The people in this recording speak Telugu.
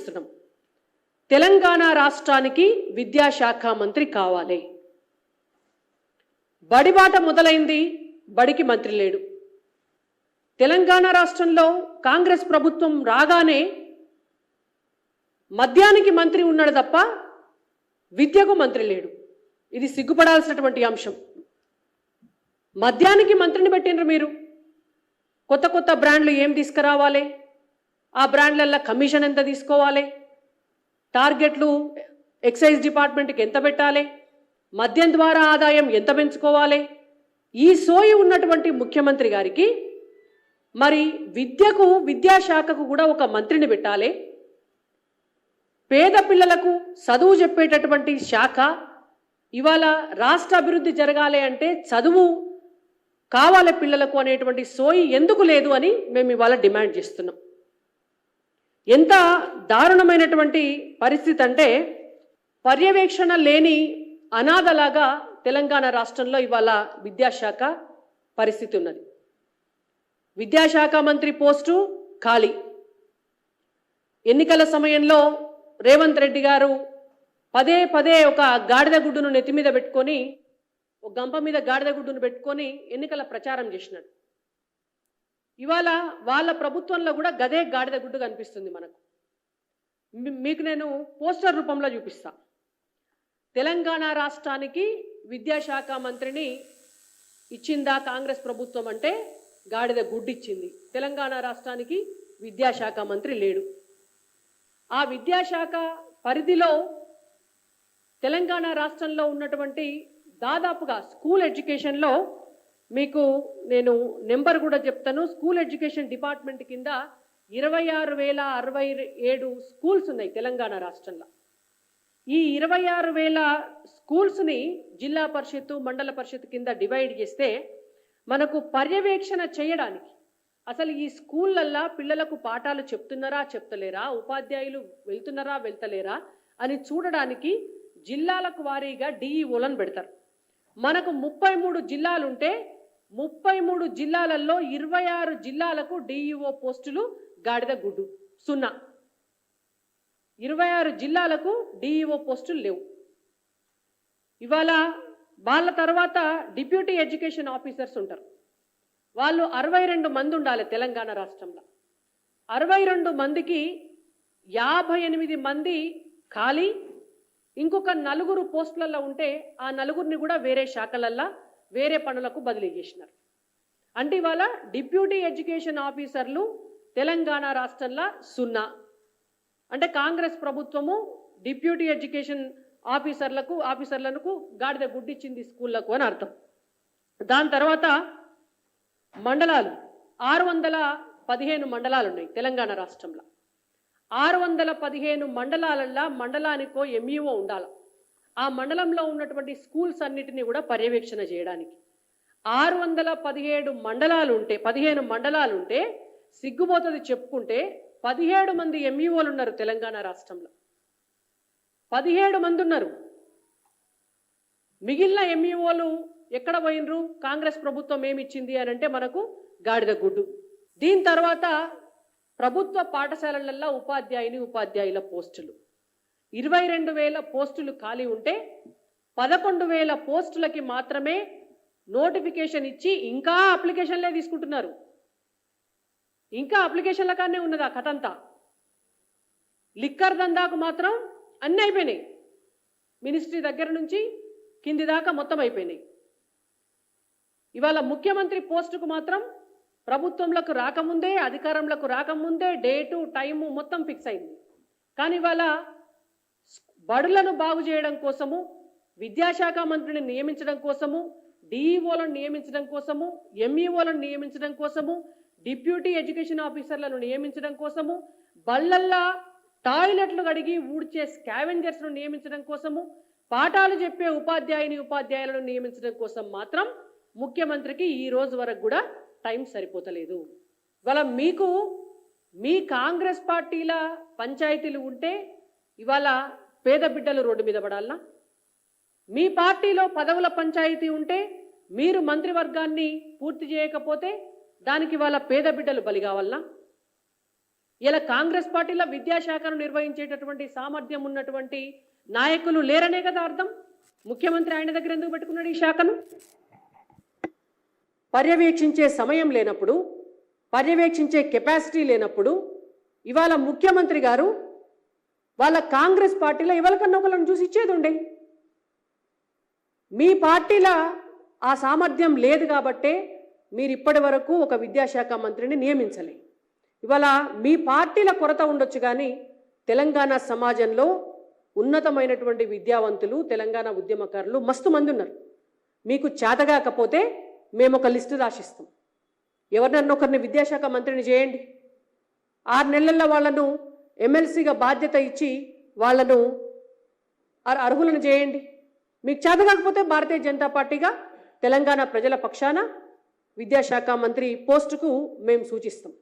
చేస్తున్నాం. తెలంగాణ రాష్ట్రానికి విద్యాశాఖ మంత్రి కావాలి. బడిబాట మొదలైంది, బడికి మంత్రి లేడు. తెలంగాణ రాష్ట్రంలో కాంగ్రెస్ ప్రభుత్వం రాగానే మద్యానికి మంత్రి ఉన్నాడు తప్ప విద్యకు మంత్రి లేడు. ఇది సిగ్గుపడాల్సినటువంటి అంశం. మద్యానికి మంత్రిని పెట్టినరు మీరు. కొత్త కొత్త బ్రాండ్లు ఏం తీసుకురావాలి, ఆ బ్రాండ్లల్లో కమిషన్ ఎంత తీసుకోవాలి, టార్గెట్లు ఎక్సైజ్ డిపార్ట్మెంట్కి ఎంత పెట్టాలి, మద్యం ద్వారా ఆదాయం ఎంత పెంచుకోవాలి, ఈ సోయి ఉన్నటువంటి ముఖ్యమంత్రి గారికి మరి విద్యకు విద్యాశాఖకు కూడా ఒక మంత్రిని పెట్టాలి. పేద పిల్లలకు చదువు చెప్పేటటువంటి శాఖ, ఇవాళ రాష్ట్ర అభివృద్ధి జరగాలి అంటే చదువు కావాలి పిల్లలకు అనేటువంటి సోయి ఎందుకు లేదు అని మేము ఇవాళ డిమాండ్ చేస్తున్నాం. ఎంత దారుణమైనటువంటి పరిస్థితి అంటే పర్యవేక్షణ లేని అనాథలాగా తెలంగాణ రాష్ట్రంలో ఇవాళ విద్యాశాఖ పరిస్థితి ఉన్నది. విద్యాశాఖ మంత్రి పోస్టు ఖాళీ. ఎన్నికల సమయంలో రేవంత్ రెడ్డి గారు పదే పదే ఒక గాడిద గుడ్డును నెత్తి మీద పెట్టుకొని, ఒక గంప మీద గాడిద గుడ్డును పెట్టుకొని ఎన్నికల ప్రచారం చేసినాడు. ఇవాళ వాళ్ళ ప్రభుత్వంలో కూడా గదే గాడిద గుడ్డు కనిపిస్తుంది మనకు. మీకు నేను పోస్టర్ రూపంలో చూపిస్తా. తెలంగాణ రాష్ట్రానికి విద్యాశాఖ మంత్రిని ఇచ్చిందా కాంగ్రెస్ ప్రభుత్వం అంటే గాడిద గుడ్డు ఇచ్చింది. తెలంగాణ రాష్ట్రానికి విద్యాశాఖ మంత్రి లేడు. ఆ విద్యాశాఖ పరిధిలో తెలంగాణ రాష్ట్రంలో ఉన్నటువంటి దాదాపుగా స్కూల్ ఎడ్యుకేషన్లో మీకు నేను నెంబర్ కూడా చెప్తాను. స్కూల్ ఎడ్యుకేషన్ డిపార్ట్మెంట్ కింద 26,067 స్కూల్స్ ఉన్నాయి తెలంగాణ రాష్ట్రంలో. ఈ 26,000 స్కూల్స్ని జిల్లా పరిషత్తు మండల పరిషత్ కింద డివైడ్ చేస్తే మనకు పర్యవేక్షణ చేయడానికి, అసలు ఈ స్కూళ్ళల్లో పిల్లలకు పాఠాలు చెప్తున్నారా చెప్తలేరా, ఉపాధ్యాయులు వెళ్తున్నారా వెళ్తలేరా అని చూడడానికి జిల్లాలకు వారీగా డిఈఓలను పెడతారు. మనకు 33 జిల్లాలుంటే 33 జిల్లాలలో 26 జిల్లాలకు డిఈఓ పోస్టులు గాడిద గుడ్డు 0. 26 జిల్లాలకు డిఈఓ పోస్టులు లేవు. ఇవాళ వాళ్ళ తర్వాత డిప్యూటీ ఎడ్యుకేషన్ ఆఫీసర్స్ ఉంటారు. వాళ్ళు 62 మంది ఉండాలి తెలంగాణ రాష్ట్రంలో. 62 మందికి 58 మంది ఖాళీ. ఇంకొక 4 పోస్టులలో ఉంటే ఆ 4ని కూడా వేరే శాఖలల్లో వేరే పనులకు బదిలీ చేసినారు. అంటే ఇవాళ డిప్యూటీ ఎడ్యుకేషన్ ఆఫీసర్లు తెలంగాణ రాష్ట్రంలో 0. అంటే కాంగ్రెస్ ప్రభుత్వము డిప్యూటీ ఎడ్యుకేషన్ ఆఫీసర్లకు గాడిద గుడ్డిచ్చింది స్కూళ్లకు అని అర్థం. దాని తర్వాత మండలాలు 615 మండలాలు ఉన్నాయి తెలంగాణ రాష్ట్రంలో. 615 మండలాలల్లో మండలానికో ఎంఈఓ ఉండాలి. ఆ మండలంలో ఉన్నటువంటి స్కూల్స్ అన్నిటినీ కూడా పర్యవేక్షణ చేయడానికి 617 మండలాలు ఉంటే 15 మండలాలు ఉంటే సిగ్గుపోతుంది చెప్పుకుంటే 17 మంది ఎంఈఓలు ఉన్నారు తెలంగాణ రాష్ట్రంలో. 17 మంది ఉన్నారు. మిగిలిన ఎంఈఓలు ఎక్కడ పోయినరు? కాంగ్రెస్ ప్రభుత్వం ఏమిచ్చింది అని అంటే మనకు గాడిద గుడ్డు. దీని తర్వాత ప్రభుత్వ పాఠశాలలలో ఉపాధ్యాయుల పోస్టులు 22,000 పోస్టులు ఖాళీ ఉంటే 11,000 పోస్టులకి మాత్రమే నోటిఫికేషన్ ఇచ్చి ఇంకా అప్లికేషన్లే తీసుకుంటున్నారు. ఇంకా అప్లికేషన్ల కానే ఉన్నది ఆ కథంతా. లిక్కర్ దందాకు మాత్రం అన్నీ అయిపోయినాయి. మినిస్ట్రీ దగ్గర నుంచి కింది దాకా మొత్తం అయిపోయినాయి. ఇవాళ ముఖ్యమంత్రి పోస్టుకు మాత్రం ప్రభుత్వంలోకి రాకముందే, అధికారంలోకి రాకముందే డేటు టైము మొత్తం ఫిక్స్ అయింది. కానీ ఇవాళ బడులను బాగు చేయడం కోసము, విద్యాశాఖ మంత్రిని నియమించడం కోసము, డిఈఓలను నియమించడం కోసము, ఎంఈఓలను నియమించడం కోసము, డిప్యూటీ ఎడ్యుకేషన్ ఆఫీసర్లను నియమించడం కోసము, బళ్ళల్లా టాయిలెట్లు కడిగి ఊడ్చే స్కావెంజర్స్ను నియమించడం కోసము, పాఠాలు చెప్పే ఉపాధ్యాయులను నియమించడం కోసం మాత్రం ముఖ్యమంత్రికి ఈ రోజు వరకు కూడా టైం సరిపోతలేదు. ఇవాళ మీకు మీ కాంగ్రెస్ పార్టీల పంచాయతీలు ఉంటే ఇవాళ పేద బిడ్డలు రోడ్డు మీద పడాలనా? మీ పార్టీలో పదవుల పంచాయతీ ఉంటే మీరు మంత్రివర్గాన్ని పూర్తి చేయకపోతే దానికి వాళ్ళ పేద బిడ్డలు బలి కావాలనా? ఇలా కాంగ్రెస్ పార్టీలో విద్యాశాఖను నిర్వహించేటటువంటి సామర్థ్యం ఉన్నటువంటి నాయకులు లేరనే కదా అర్థం. ముఖ్యమంత్రి ఆయన దగ్గర ఎందుకు పెట్టుకున్నాడు ఈ శాఖను? పర్యవేక్షించే సమయం లేనప్పుడు, పర్యవేక్షించే కెపాసిటీ లేనప్పుడు ఇవాళ ముఖ్యమంత్రి గారు వాళ్ళ కాంగ్రెస్ పార్టీలో ఎవరికన్నా ఒకళ్ళని చూసి ఇచ్చేది ఉండే. మీ పార్టీలో ఆ సామర్థ్యం లేదు కాబట్టే మీరు ఇప్పటి వరకు ఒక విద్యాశాఖ మంత్రిని నియమించలే. ఇవాళ మీ పార్టీల కొరత ఉండొచ్చు, కానీ తెలంగాణ సమాజంలో ఉన్నతమైనటువంటి విద్యావంతులు, తెలంగాణ ఉద్యమకారులు మస్తు మంది ఉన్నారు. మీకు చేతగాకపోతే మేము ఒక లిస్టు రాసిస్తాం. ఎవరినన్నా ఒకరిని విద్యాశాఖ మంత్రిని చేయండి. 6 నెలల్లో వాళ్ళను ఎమ్మెల్సీగా బాధ్యత ఇచ్చి వాళ్ళను అర్హులను చేయండి. మీకు చేతగాకపోతే భారతీయ జనతా పార్టీగా తెలంగాణ ప్రజల పక్షాన విద్యాశాఖ మంత్రి పోస్టుకు మేము సూచిస్తాం.